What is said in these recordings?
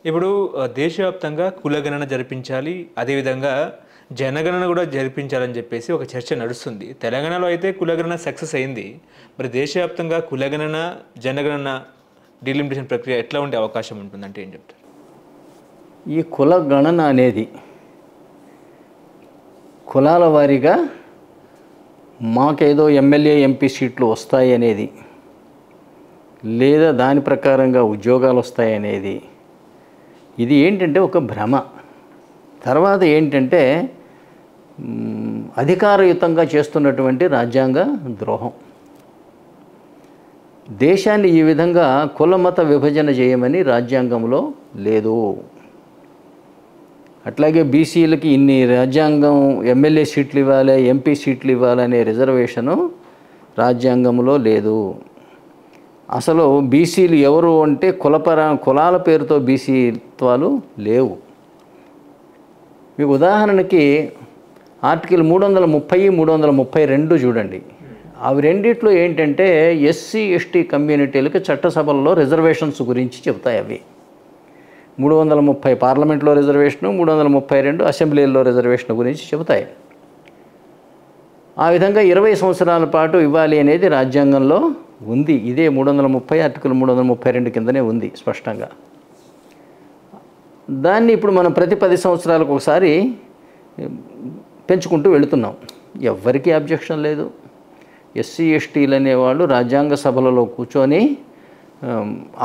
ఇప్పుడు దేశవ్యాప్తంగా కులగణన జరిపించాలి. అదేవిధంగా జనగణన కూడా జరిపించాలని చెప్పేసి ఒక చర్చ నడుస్తుంది. తెలంగాణలో అయితే కులగణన సక్సెస్ అయింది. మరి దేశవ్యాప్తంగా కులగణన, జనగణన డీలిమిటేషన్ ప్రక్రియ ఎట్లా ఉండే అవకాశం ఉంటుందంటే ఏం చెప్తారు? ఈ కుల గణన అనేది కులాల వారీగా మాకేదో ఎమ్మెల్యే ఎంపీ సీట్లు వస్తాయి అనేది, లేదా దాని ప్రకారంగా ఉద్యోగాలు వస్తాయి అనేది, ఇది ఏంటంటే ఒక భ్రమ. తర్వాత ఏంటంటే అధికారయుతంగా చేస్తున్నటువంటి రాజ్యాంగ ద్రోహం. దేశాన్ని ఈ విధంగా కులమత విభజన చేయమని రాజ్యాంగంలో లేదు. అట్లాగే బీసీలకి ఇన్ని రాజ్యాంగం ఎమ్మెల్యే సీట్లు ఇవ్వాలి, ఎంపీ సీట్లు ఇవ్వాలనే రిజర్వేషను రాజ్యాంగంలో లేదు. అసలు బీసీలు ఎవరు అంటే కులాల పేరుతో బీసీత్వాలు లేవు. మీకు ఉదాహరణకి ఆర్టికల్ 330, 332 చూడండి. అవి రెండిట్లో ఏంటంటే ఎస్సీ ఎస్టీ కమ్యూనిటీలకు చట్టసభల్లో రిజర్వేషన్స్ గురించి చెప్తాయి. అవి 330 పార్లమెంట్లో రిజర్వేషను, 332 అసెంబ్లీల్లో రిజర్వేషన్ గురించి చెబుతాయి. ఆ విధంగా 20 సంవత్సరాల పాటు ఇవ్వాలి అనేది రాజ్యాంగంలో ఉంది. ఇదే 330 ఆర్టికల్ 332 కిందనే ఉంది స్పష్టంగా. దాన్ని ఇప్పుడు మనం ప్రతి 10 సంవత్సరాలకు ఒకసారి పెంచుకుంటూ వెళుతున్నాం. ఎవ్వరికీ అబ్జెక్షన్ లేదు. ఎస్సీ ఎస్టీలు అనేవాళ్ళు రాజ్యాంగ సభలలో కూర్చొని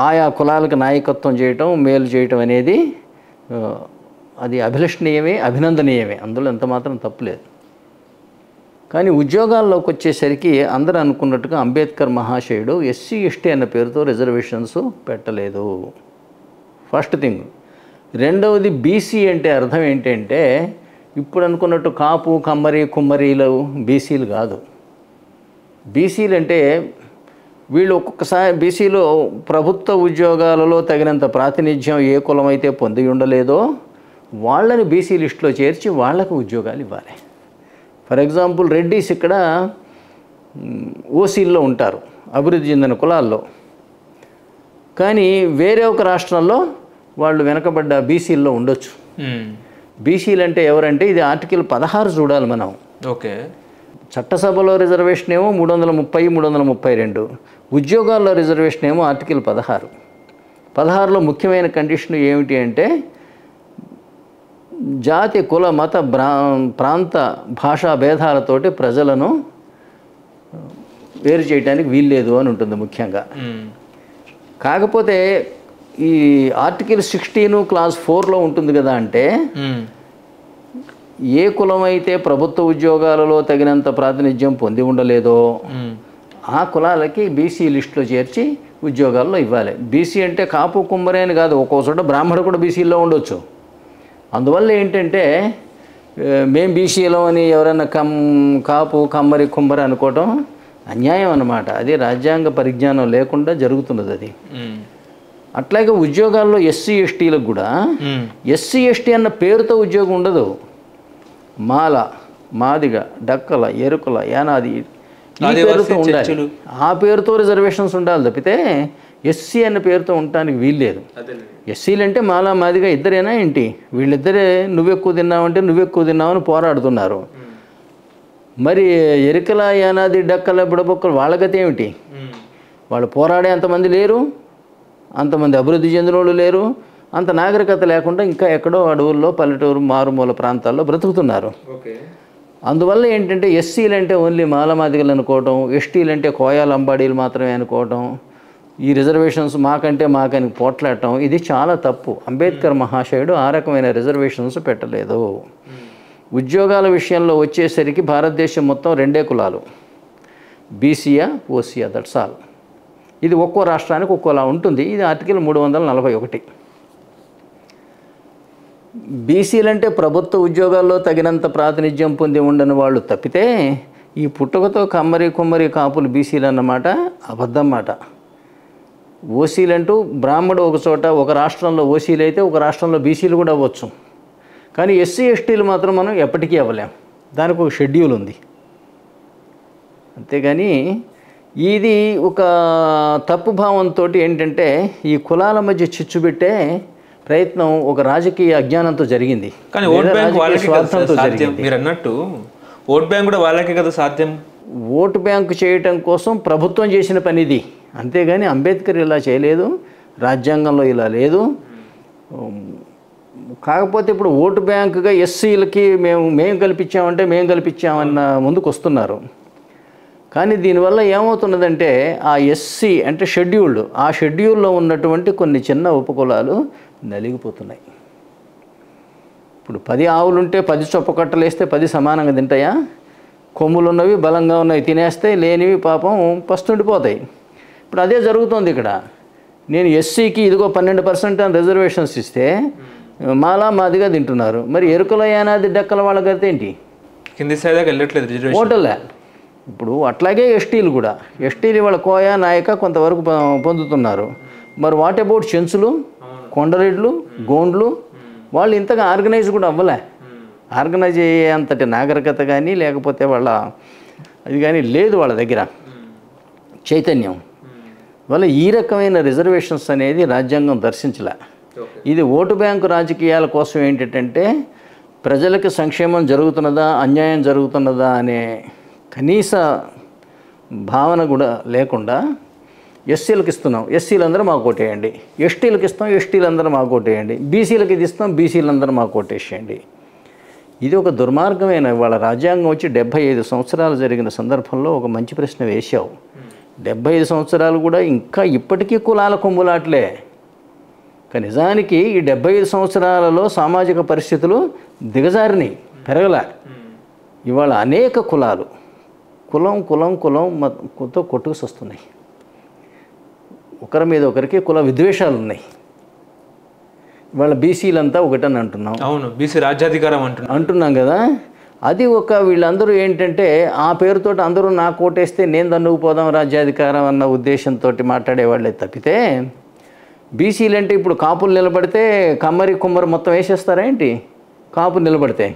ఆయా కులాలకు నాయకత్వం చేయటం, మేలు చేయటం అనేది అది అభిలషణీయమే, అభినందనీయమే. అందులో ఎంత మాత్రం తప్పులేదు. కానీ ఉద్యోగాల్లోకి వచ్చేసరికి అందరూ అనుకున్నట్టుగా అంబేద్కర్ మహాశయుడు ఎస్సీ ఎస్టీ అన్న పేరుతో రిజర్వేషన్స్ పెట్టలేదు. First thing. రెండవది, బీసీ అంటే అర్థం ఏంటంటే ఇప్పుడు అనుకున్నట్టు కాపు, కమ్మరి, కుమ్మరీలు బీసీలు కాదు. బీసీలు అంటే వీళ్ళు ఒక్కొక్కసారి బీసీలో ప్రభుత్వ ఉద్యోగాలలో తగినంత ప్రాతినిధ్యం ఏ కులం అయితే పొంది ఉండలేదో వాళ్ళని బీసీ లిస్టులో చేర్చి వాళ్లకు ఉద్యోగాలు ఇవ్వాలి. ఫర్ ఎగ్జాంపుల్ రెడ్డీస్ ఇక్కడ ఓసీల్లో ఉంటారు, అభివృద్ధి చెందిన కులాల్లో. కానీ వేరే ఒక రాష్ట్రంలో వాళ్ళు వెనకబడ్డ బీసీల్లో ఉండొచ్చు. బీసీలు అంటే ఎవరంటే ఇది ఆర్టికల్ 16 చూడాలి మనం. ఓకే. చట్టసభలో రిజర్వేషన్ ఏమో 330, 332. ఉద్యోగాల్లో రిజర్వేషన్ ఏమో ఆర్టికల్ 16. 16లో ముఖ్యమైన కండిషన్ ఏమిటి అంటే జాతి, కుల, మత, ప్రాంత, భాషా భేదాలతోటి ప్రజలను వేరు చేయడానికి వీల్లేదు అని ఉంటుంది ముఖ్యంగా. కాకపోతే ఈ ఆర్టికల్ 16 క్లాస్ 4లో ఉంటుంది కదా, అంటే ఏ కులం అయితే ప్రభుత్వ ఉద్యోగాలలో తగినంత ప్రాతినిధ్యం పొంది ఉండలేదో ఆ కులాలకి బీసీ లిస్టులో చేర్చి ఉద్యోగాల్లో ఇవ్వాలి. బీసీ అంటే కాపు, కుమ్మరి అని కాదు, ఒక్కో చోట బ్రాహ్మడు కూడా బీసీలో ఉండొచ్చు. అందువల్ల ఏంటంటే మేము బీసీలో అని ఎవరైనా కాపు, కమ్మరి, కుమ్మరి అనుకోవటం అన్యాయం అన్నమాట. అది రాజ్యాంగ పరిజ్ఞానం లేకుండా జరుగుతున్నది అది. అట్లాగే ఉద్యోగాల్లో ఎస్సీ ఎస్టీలకు కూడా ఎస్సీ ఎస్టీ అన్న పేరుతో ఉద్యోగం ఉండదు. మాల, మాదిగ, డక్కల, ఎరుకల, యానాది ఈ పేరుతో ఉండాలి. ఆ పేరుతో రిజర్వేషన్స్ ఉండాలి తప్పితే ఎస్సీ అన్న పేరుతో ఉండటానికి వీల్లేదు. ఎస్సీలు అంటే మాల, మాదిగ ఇద్దరేనా ఏంటి? వీళ్ళిద్దరే నువ్వెక్కువ తిన్నావంటే నువ్వెక్కువ తిన్నావని పోరాడుతున్నారు. మరి ఎరుకల, యానాది, డక్కల, బుడబొక్కలు వాళ్ళ గతి ఏమిటి? వాళ్ళు పోరాడే అంతమంది లేరు, అంతమంది అభివృద్ధి చెందిన వాళ్ళు లేరు, అంత నాగరికత లేకుండా ఇంకా ఎక్కడో అడవుల్లో, పల్లెటూరు, మారుమూల ప్రాంతాల్లో బ్రతుకుతున్నారు. అందువల్ల ఏంటంటే ఎస్సీలు అంటే ఓన్లీ మాలమాదిగలు అనుకోవటం, ఎస్టీలు అంటే కోయాలు, అంబాడీలు మాత్రమే అనుకోవటం, ఈ రిజర్వేషన్స్ మాకని పోట్లాడటం, ఇది చాలా తప్పు. అంబేద్కర్ మహాశయుడు ఆ రకమైన రిజర్వేషన్స్ పెట్టలేదు. ఉద్యోగాల విషయంలో వచ్చేసరికి భారతదేశం మొత్తం 2 కులాలు, బీసీయా, ఓసీయా, దట్స్ ఆల్. ఇది ఒక్కో రాష్ట్రానికి ఒక్కోలా ఉంటుంది. ఇది ఆర్టికల్ 341. బీసీలు అంటే ప్రభుత్వ ఉద్యోగాల్లో తగినంత ప్రాతినిధ్యం పొంది ఉండని వాళ్ళు తప్పితే ఈ పుట్టుకతో కమ్మరి, కుమ్మరి, కాపులు బీసీలు అన్నమాట అబద్ధం మాట. ఓసీలంటూ బ్రాహ్మడు ఒక చోట ఒక రాష్ట్రంలో ఓసీలు అయితే ఒక రాష్ట్రంలో బీసీలు కూడా అవ్వచ్చు. కానీ ఎస్సీ ఎస్టీలు మాత్రం మనం ఎప్పటికీ అవ్వలేం. దానికి ఒక షెడ్యూల్ ఉంది. అంతేగాని ఇది ఒక తప్పు భావంతో ఏంటంటే ఈ కులాల మధ్య చిచ్చు పెట్టే ప్రయత్నం ఒక రాజకీయ అజ్ఞానంతో జరిగింది. కానీ ఓట్ బ్యాంక్ వాళ్ళకి స్వార్థంతో సాధ్యం. జరిగింది. మీరు అన్నట్టు ఓట్ బ్యాంక్ కూడా వాళ్ళకే కదా సాధ్యం. ఓటు బ్యాంకు చేయటం కోసం ప్రభుత్వం చేసిన పని ఇది, అంతేగాని అంబేద్కర్ ఇలా చేయలేదు, రాజ్యాంగంలో ఇలా లేదు. కాకపోతే ఇప్పుడు ఓటు బ్యాంకుగా ఎస్సీలకి మేము కల్పించామంటే మేము కల్పించామన్న ముందుకు వస్తున్నారు. కానీ దీనివల్ల ఏమవుతున్నదంటే ఆ ఎస్సీ అంటే షెడ్యూల్డ్, ఆ షెడ్యూల్లో ఉన్నటువంటి కొన్ని చిన్న ఉపకులాలు నలిగిపోతున్నాయి. ఇప్పుడు 10 ఆవులుంటే 10 చొప్ప కట్టలు వేస్తే 10 సమానంగా తింటాయా? కొమ్ములు ఉన్నవి బలంగా ఉన్నవి తినేస్తే, లేనివి పాపం పస్తుండిపోతాయి. ఇప్పుడు అదే జరుగుతుంది ఇక్కడ. నేను ఎస్సీకి ఇదిగో 12% అని రిజర్వేషన్స్ ఇస్తే మాదిగా తింటున్నారు. మరి ఎరుకల యానాది డెక్కల వాళ్ళ గతి ఏంటి? కింది స్థాయి దాకా వెళ్ళట్లేదు రిజర్వేషన్. ఓటర్లే. ఇప్పుడు అట్లాగే ఎస్టీలు కూడా, ఎస్టీలు వాళ్ళ కోయ నాయక కొంతవరకు పొందుతున్నారు. మరి వాట్ అబౌట్ చెంచులు, కొండరెడ్లు, గోండ్లు? వాళ్ళు ఇంతగా ఆర్గనైజ్ కూడా అవ్వలే. ఆర్గనైజ్ అయ్యేంతటి నాగరికత కానీ లేకపోతే వాళ్ళ అది కానీ లేదు వాళ్ళ దగ్గర చైతన్యం వల్ల ఈ రకమైన రిజర్వేషన్స్ అనేది రాజ్యాంగం దర్శించలే. ఇది ఓటు బ్యాంకు రాజకీయాల కోసం ఏంటంటే ప్రజలకు సంక్షేమం జరుగుతున్నదా అన్యాయం జరుగుతున్నదా అనే కనీస భావన కూడా లేకుండా ఎస్సీలకు ఇస్తున్నాం, ఎస్సీలందరూ మాకు ఓటేయండి, ఎస్టీలకు ఇస్తాం, ఎస్టీలందరూ మాకు ఓటేయండి, బీసీలకు ఇది ఇస్తాం, బీసీలందరూ మాకు ఓటేసేయండి. ఇది ఒక దుర్మార్గమైన. వాళ్ళ రాజ్యాంగం వచ్చి 75 సంవత్సరాలు జరిగిన సందర్భంలో ఒక మంచి ప్రశ్న వేశావు. 75 సంవత్సరాలు కూడా ఇంకా ఇప్పటికీ కులాల కొమ్ములాట్లే. కానీ నిజానికి ఈ 75 సంవత్సరాలలో సామాజిక పరిస్థితులు దిగజారినాయి, పెరగలే. ఇవాళ అనేక కులాలు కులంతో కొట్టుకుసొస్తున్నాయి. ఒకరి మీద ఒకరికి కుల విద్వేషాలు ఉన్నాయి. ఇవాళ బీసీలంతా ఒకటని అంటున్నాం. అవును, బీసీ రాజ్యాధికారం అంటున్నాం కదా. అది ఒక వీళ్ళందరూ ఏంటంటే ఆ పేరుతో అందరూ నాకు ఓటేస్తే నేను దన్నుకుపోదాం రాజ్యాధికారం అన్న ఉద్దేశంతో మాట్లాడేవాళ్ళే తప్పితే, బీసీలు అంటే ఇప్పుడు కాపులు నిలబడితే కుమ్మరి మొత్తం వేసేస్తారా ఏంటి? కాపు నిలబడితే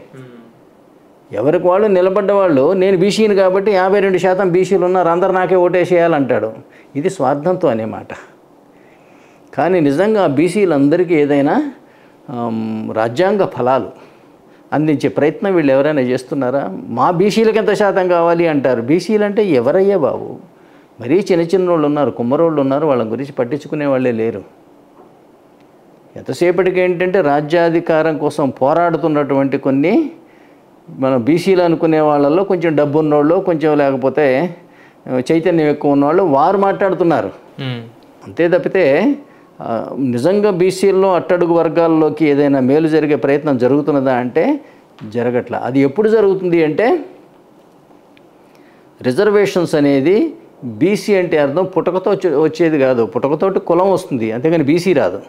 ఎవరికి వాళ్ళు నిలబడ్డవాళ్ళు నేను బీసీని కాబట్టి 52% బీసీలు ఉన్నారు, అందరు నాకే ఓటేసేయాలంటాడు. ఇది స్వార్థంతో అనే మాట. కానీ నిజంగా బీసీలందరికీ ఏదైనా రాజ్యాంగ ఫలాలు అందించే ప్రయత్నం వీళ్ళు ఎవరైనా చేస్తున్నారా? మా బీసీలకు ఎంత శాతం కావాలి అంటారు. బీసీలు అంటే ఎవరయ్యా బాబు? మరీ చిన్న వాళ్ళు ఉన్నారు, కుమ్మరోళ్ళు ఉన్నారు, వాళ్ళ గురించి పట్టించుకునే వాళ్ళే లేరు. ఎంతసేపటికి ఏంటంటే రాజ్యాధికారం కోసం పోరాడుతున్నటువంటి కొన్ని మన బీసీలు అనుకునే వాళ్ళల్లో కొంచెం డబ్బు ఉన్నోళ్ళు, కొంచెం లేకపోతే చైతన్యం ఎక్కువ ఉన్నవాళ్ళు వారు మాట్లాడుతున్నారు. అంతే తప్పితే నిజంగా బీసీల్లో అట్టడుగు వర్గాల్లోకి ఏదైనా మేలు జరిగే ప్రయత్నం జరుగుతున్నదా అంటే జరగట్లా. అది ఎప్పుడు జరుగుతుంది అంటే రిజర్వేషన్స్ అనేది బీసీ అంటే అర్థం పుటకతో వచ్చేది కాదు. పుటకతోటి కులం వస్తుంది, అంతేగాని బీసీ రాదు.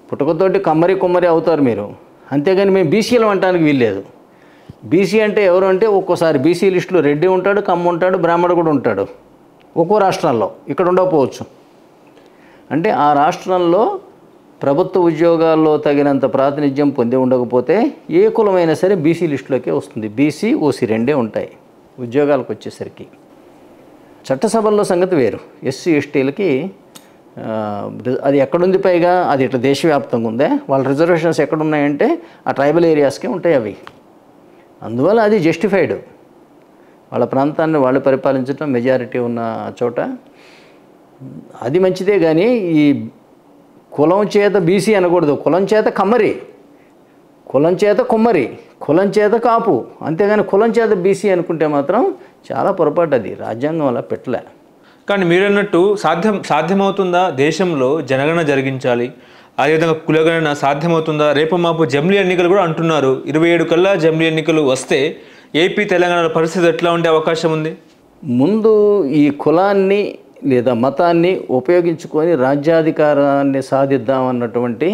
పుటకతోటి కుమ్మరి అవుతారు మీరు, అంతేగాని మేము బీసీలు అనటానికి వీల్లేదు. బీసీ అంటే ఎవరు అంటే ఒక్కోసారి బీసీ లిస్టులో రెడ్డి ఉంటాడు, కమ్మ ఉంటాడు, బ్రాహ్మడు కూడా ఉంటాడు. ఒక్కో రాష్ట్రాల్లో ఇక్కడ ఉండకపోవచ్చు. అంటే ఆ రాష్ట్రంలో ప్రభుత్వ ఉద్యోగాల్లో తగినంత ప్రాతినిధ్యం పొంది ఉండకపోతే ఏ కులమైనా సరే బీసీ లిస్టులోకే వస్తుంది. బీసీ ఓసీ రెండే ఉంటాయి ఉద్యోగాలకు వచ్చేసరికి. చట్టసభల్లో సంగతి వేరు. ఎస్సీ ఎస్టీలకి అది ఎక్కడుంది, పైగా అది ఇట్లా దేశవ్యాప్తంగా ఉందే. వాళ్ళ రిజర్వేషన్స్ ఎక్కడున్నాయంటే ఆ ట్రైబల్ ఏరియాస్కే ఉంటాయి అవి. అందువల్ల అది జస్టిఫైడ్. వాళ్ళ ప్రాంతాన్ని వాళ్ళు పరిపాలించడం మెజారిటీ ఉన్న చోట అది మంచిదే. కానీ ఈ కులం చేత బీసీ అనకూడదు, కులం చేత కమ్మరి, కులం చేత కుమ్మరి, కులం చేత కాపు, అంతేగాని కులం చేత బీసీ అనుకుంటే మాత్రం చాలా పొరపాటు. అది రాజ్యాంగం అలా పెట్టలే. కానీ మీరన్నట్టు సాధ్యమవుతుందా దేశంలో జనగణన జరిగించాలి, అదేవిధంగా కులగణన సాధ్యమవుతుందా? రేపు మాపు జమిలీ ఎన్నికలు కూడా అంటున్నారు. 27 కల్లా జమిలీ ఎన్నికలు వస్తే ఏపీ తెలంగాణ పరిస్థితి ఎట్లా ఉండే అవకాశం ఉంది? ముందు ఈ కులాన్ని లేదా మతాన్ని ఉపయోగించుకొని రాజ్యాధికారాన్ని సాధిద్దామన్నటువంటి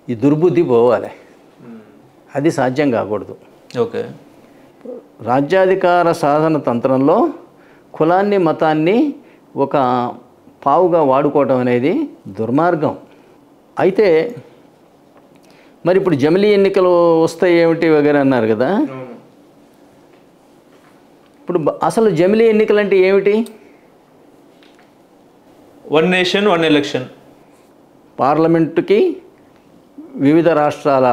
ఈ దుర్బుద్ధి పోవాలి. అది సాధ్యం కాకూడదు. ఓకే. రాజ్యాధికార సాధన తంత్రంలో కులాన్ని మతాన్ని ఒక పావుగా వాడుకోవటం అనేది దుర్మార్గం. అయితే మరి ఇప్పుడు జమిలీ ఎన్నికలు వస్తాయి ఏమిటి వగేరా అన్నారు కదా. ఇప్పుడు అసలు జమిలీ ఎన్నికలు అంటే ఏమిటి? One nation one election. పార్లమెంటుకి వివిధ రాష్ట్రాల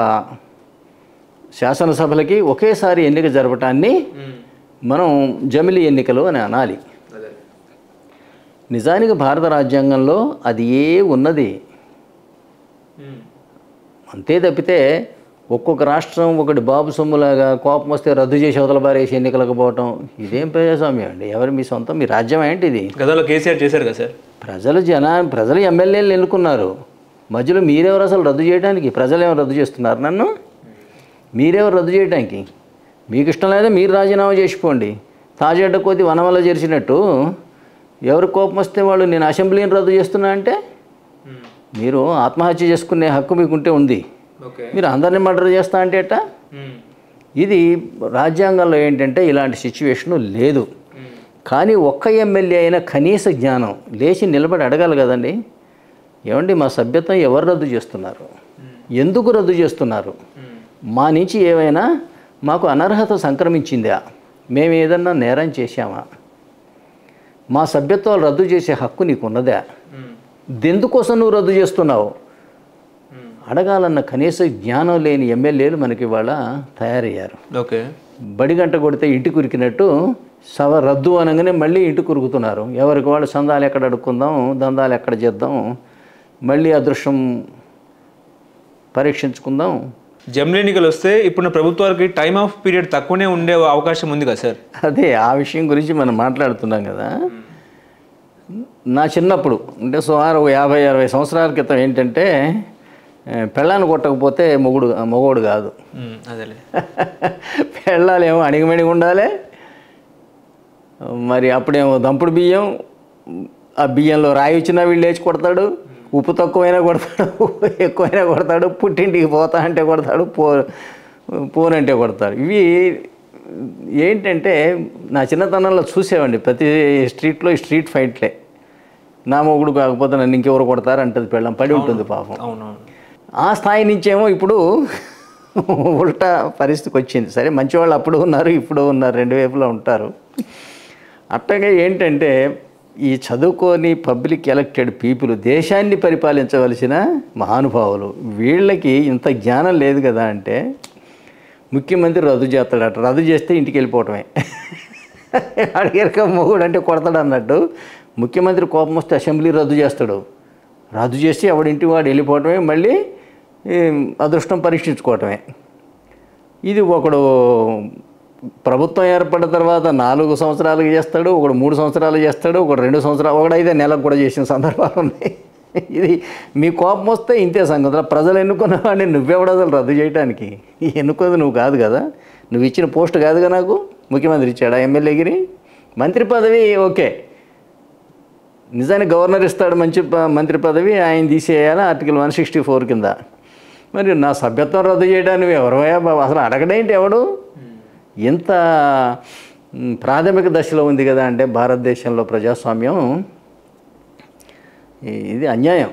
శాసనసభలకి ఒకేసారి ఎన్నిక జరపటాన్ని మనం జమిలీ ఎన్నికలు అని అనాలి. నిజానికి భారత రాజ్యాంగంలో అది ఉన్నది. అంతే తప్పితే ఒక్కొక్క రాష్ట్రం ఒకటి బాబు సొమ్ములాగా కోపం వస్తే రద్దు చేసి అవతల బారేసి ఎన్నికలకు పోవటం ఇదేం ప్రజాస్వామ్యం అండి? ఎవరు మీ సొంతం మీ రాజ్యం ఏంటి ఇది? గతంలో కేసీఆర్ చేశారు కదా సార్. ప్రజలు ఎమ్మెల్యేలు ఎన్నుకున్నారు, మధ్యలో మీరెవరు అసలు రద్దు చేయడానికి? ప్రజలు ఏమో రద్దు చేస్తున్నారు నన్ను? మీరెవరు రద్దు చేయడానికి? మీకు ఇష్టం లేదా మీరు రాజీనామా చేసిపోండి. తాజాడ్డ కొద్ది వనవల్ల చేర్చినట్టు ఎవరు కోపం వస్తే వాళ్ళు నేను అసెంబ్లీని రద్దు చేస్తున్నా అంటే మీరు ఆత్మహత్య చేసుకునే హక్కు మీకుంటే ఉంది, మీరు అందరినీ మర్డర్ చేస్తా అంటే ఎట్టా? ఇది రాజ్యాంగంలో ఏంటంటే ఇలాంటి సిచ్యువేషను లేదు. కానీ ఒక్క ఎమ్మెల్యే అయినా కనీస జ్ఞానం లేచి నిలబడి అడగాలి కదండి, ఏమండి మా సభ్యత్వం ఎవరు రద్దు చేస్తున్నారు, ఎందుకు రద్దు చేస్తున్నారు, మా నుంచి ఏమైనా మాకు అనర్హత సంక్రమించిందా, మేము ఏదన్నా నేరం చేశామా, మా సభ్యత్వాలు రద్దు చేసే హక్కు నీకున్నదా, దెందుకోసం నువ్వు రద్దు చేస్తున్నావు అడగాలన్న కనీస జ్ఞానం లేని ఎమ్మెల్యేలు మనకి ఇవాళ తయారయ్యారు. ఓకే, బడిగంట కొడితే ఇంటికి ఉరికినట్టు సభ రద్దు అనగానే మళ్ళీ ఇంటికి ఉరుకుతున్నారు. ఎవరికి వాళ్ళు సందాలు ఎక్కడ అడుక్కుందాం, దందాలు ఎక్కడ చేద్దాం, మళ్ళీ అదృష్టం పరీక్షించుకుందాం. జమిలీ ఎన్నికలు వస్తే ఇప్పుడు ప్రభుత్వాలకి టైమ్ ఆఫ్ పీరియడ్ తక్కువనే ఉండే అవకాశం ఉంది కదా సార్? అదే ఆ విషయం గురించి మనం మాట్లాడుతున్నాం కదా. నా చిన్నప్పుడు అంటే సుమారు 50-60 సంవత్సరాల క్రితం ఏంటంటే పెళ్ళాన్ని కొట్టకపోతే మొగోడు కాదు. అదేలే పెళ్ళాలేమో అణిగిమణిగి ఉండాలి. మరి అప్పుడేమో దంపుడు బియ్యం, ఆ బియ్యంలో రాయి వచ్చినా వీళ్ళు లేచి కొడతాడు, ఉప్పు తక్కువైనా కొడతాడు, ఎక్కువైనా కొడతాడు, పుట్టింటికి పోతా అంటే కొడతాడు, పోనంటే కొడతాడు. ఇవి ఏంటంటే నా చిన్నతనంలో చూసేవాడిని. ప్రతి స్ట్రీట్లో ఈ స్ట్రీట్ ఫైట్లే. నా మొగుడు కాకపోతే నన్ను ఇంకెవరు కొడతారు అంటది పెళ్ళం, పడి ఉంటుంది పాపం. ఆ స్థాయి నుంచేమో ఇప్పుడు ఉల్టా పరిస్థితికి వచ్చింది. సరే మంచివాళ్ళు అప్పుడు ఉన్నారు, ఇప్పుడు ఉన్నారు, రెండు వైపులా ఉంటారు. అట్టగే ఏంటంటే ఈ చదువుకొని పబ్లిక్ ఎలక్టెడ్ పీపుల్ దేశాన్ని పరిపాలించవలసిన మహానుభావులు, వీళ్ళకి ఇంత జ్ఞానం లేదు కదా. అంటే ముఖ్యమంత్రి రద్దు చేస్తాడట, రద్దు చేస్తే ఇంటికి వెళ్ళిపోవటమే. అడిగాక మొగుడు అంటే కొడతాడు అన్నట్టు ముఖ్యమంత్రి కోపం వస్తే అసెంబ్లీ రద్దు చేస్తాడు, రద్దు చేసి ఎవడింటి వాడు వెళ్ళిపోవటమే, మళ్ళీ అదృష్టం పరీక్షించుకోవటమే. ఇది ఒకడు ప్రభుత్వం ఏర్పడిన తర్వాత 4 సంవత్సరాలకు చేస్తాడు, ఒకడు 3 సంవత్సరాలు చేస్తాడు, ఒకడు 2 సంవత్సరాలు, ఒకడు 5 నెలలకు కూడా చేసిన సందర్భాలు ఉన్నాయి. ఇది మీ కోపం వస్తే ఇంతే సంగతి. ప్రజలు ఎన్నుకున్న వాడిని నువ్వెవడదలు రద్దు చేయడానికి? ఎన్నుకోదు నువ్వు కాదు కదా, నువ్వు ఇచ్చిన పోస్ట్ కాదుగా నాకు. ముఖ్యమంత్రి ఇచ్చాడా ఎమ్మెల్యేగిరి? మంత్రి పదవి ఓకే, నిజానికి గవర్నర్ ఇస్తాడు మంత్రి పదవి, ఆయన తీసేయాలి ఆర్టికల్ 164 కింద. మరి నా సభ్యత్వం రద్దు చేయడానికి ఎవరవయా బాబు? అసలు అడగడేంటి ఎవడు? ఎంత ప్రాథమిక దశలో ఉంది కదా అంటే భారతదేశంలో ప్రజాస్వామ్యం, ఇది అన్యాయం.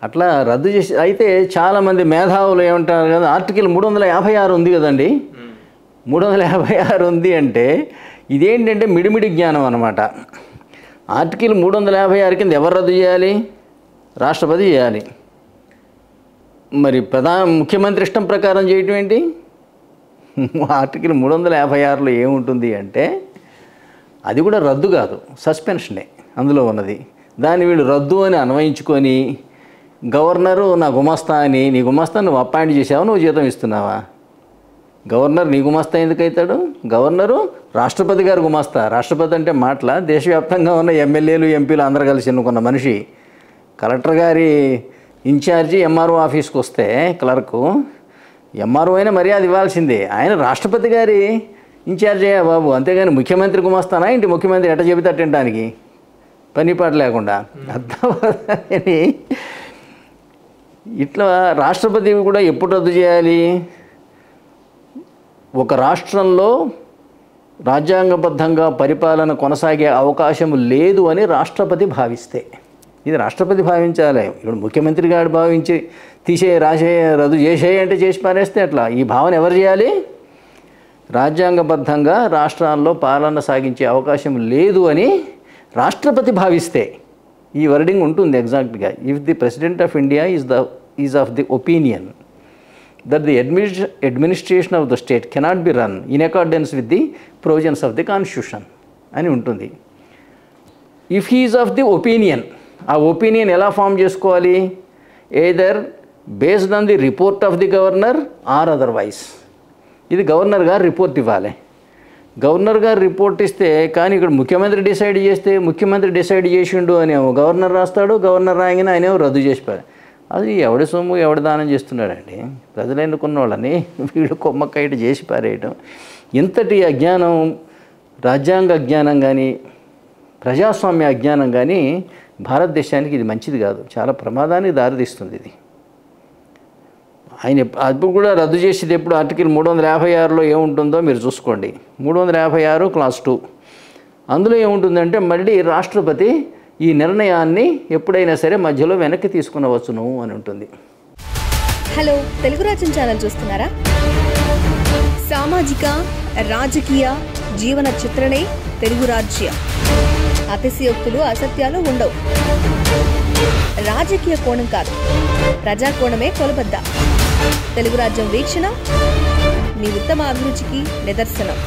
అట్లా రద్దు చేసి అయితే చాలామంది మేధావులు ఏమంటారు కదా, ఆర్టికల్ 356 ఉంది కదండి. 356 ఉంది అంటే ఇదేంటంటే మిడిమిడి జ్ఞానం అన్నమాట. ఆర్టికల్ 356 కింద ఎవరు రద్దు చేయాలి? రాష్ట్రపతి చేయాలి. మరి ముఖ్యమంత్రి ఇష్టం ప్రకారం చేయటం ఏంటి? ఆర్టికల్ 356లో ఏముంటుంది అంటే అది కూడా రద్దు కాదు, సస్పెన్షనే అందులో ఉన్నది. దాన్ని వీళ్ళు రద్దు అని అన్వయించుకొని గవర్నరు నా గుమస్తా అని, నీ గుమస్తా నువ్వు అపాయింట్ చేసావు, నువ్వు జీతం ఇస్తున్నావా? గవర్నర్ నీ గుమస్తా ఎందుకు అవుతాడు? గవర్నరు రాష్ట్రపతి గారు గుమస్తా. రాష్ట్రపతి అంటే మాటల దేశవ్యాప్తంగా ఉన్న ఎమ్మెల్యేలు ఎంపీలు అందరూ కలిసి ఎన్నుకున్న మనిషి. కలెక్టర్ గారి ఇన్ఛార్జి ఎంఆర్ఓ ఆఫీస్కి వస్తే క్లర్కు ఎంఆర్ఓ అయినా మర్యాద ఇవ్వాల్సిందే, ఆయన రాష్ట్రపతి గారి ఇన్ఛార్జ్ అయ్యా బాబు. అంతేగాని ముఖ్యమంత్రి గుమస్తానా ఇంటి ముఖ్యమంత్రి ఎట్ట చెబితే తినడానికి పనిపాట లేకుండా అర్థమని. ఇట్లా రాష్ట్రపతి కూడా ఎప్పుడు రద్దు చేయాలి? ఒక రాష్ట్రంలో రాజ్యాంగబద్ధంగా పరిపాలన కొనసాగే అవకాశం లేదు అని రాష్ట్రపతి భావిస్తే, ఇది రాష్ట్రపతి భావించాలి. ఇప్పుడు ముఖ్యమంత్రి గారు భావించి రద్దు చేసేయంటే చేసి పారేస్తే అట్లా. ఈ భావన ఎవరు చేయాలి? రాజ్యాంగబద్ధంగా రాష్ట్రాల్లో పాలన సాగించే అవకాశం లేదు అని రాష్ట్రపతి భావిస్తే ఈ వర్డింగ్ ఉంటుంది ఎగ్జాక్ట్గా. If the president of India is the is of the opinion that the administration of the state cannot be run in accordance with the provisions of the constitution అని ఉంటుంది. If he is of the opinion, ఆ opinion ఎలా form చేసుకోవాలి? Either based on the report of the governor or otherwise. ఇది governor గారు report ఇవ్వాలి. Governor గారు report ఇస్తే, కానీ ఇక్కడ ముఖ్యమంత్రి డిసైడ్ చేస్తే ముఖ్యమంత్రి డిసైడ్ చేసిండు అని గవర్నర్ రాస్తాడు, గవర్నర్ రాగానే ఆయనేమో రద్దు చేసిపోయారు. అది ఎవడి సొమ్ము ఎవడి దానం చేస్తున్నాడండి? ప్రజలు ఎన్నుకున్న వాళ్ళని వీడు కొమ్మక్కైట చేసి పారేయటం. ఇంతటి అజ్ఞానం, రాజ్యాంగ అజ్ఞానం కానీ ప్రజాస్వామ్య అజ్ఞానం కానీ భారతదేశానికి ఇది మంచిది కాదు, చాలా ప్రమాదానికి దారితీస్తుంది. ఇది ఆయన అప్పుడు కూడా రద్దు చేసేది ఎప్పుడు? ఆర్టికల్ 356లో ఏముంటుందో మీరు చూసుకోండి. 356 క్లాస్ 2 అందులో ఏముంటుందంటే మళ్ళీ రాష్ట్రపతి ఈ నిర్ణయాన్ని ఎప్పుడైనా సరే మధ్యలో వెనక్కి తీసుకునవచ్చును అని ఉంటుంది. హలో, తెలుగు రాజ్యం ఛానల్ చూస్తున్నారా? సామాజిక రాజకీయ జీవన చిత్రణే తెలుగు రాజ్యం. అతిశయోక్తులు అసత్యాలు ఉండవు. రాజకీయ కోణం కాదు, ప్రజా కోణమే కొలబద్ద. తెలుగు రాజ్యం వీక్షణ మీ ఉత్తమ అభిరుచికి నిదర్శనం.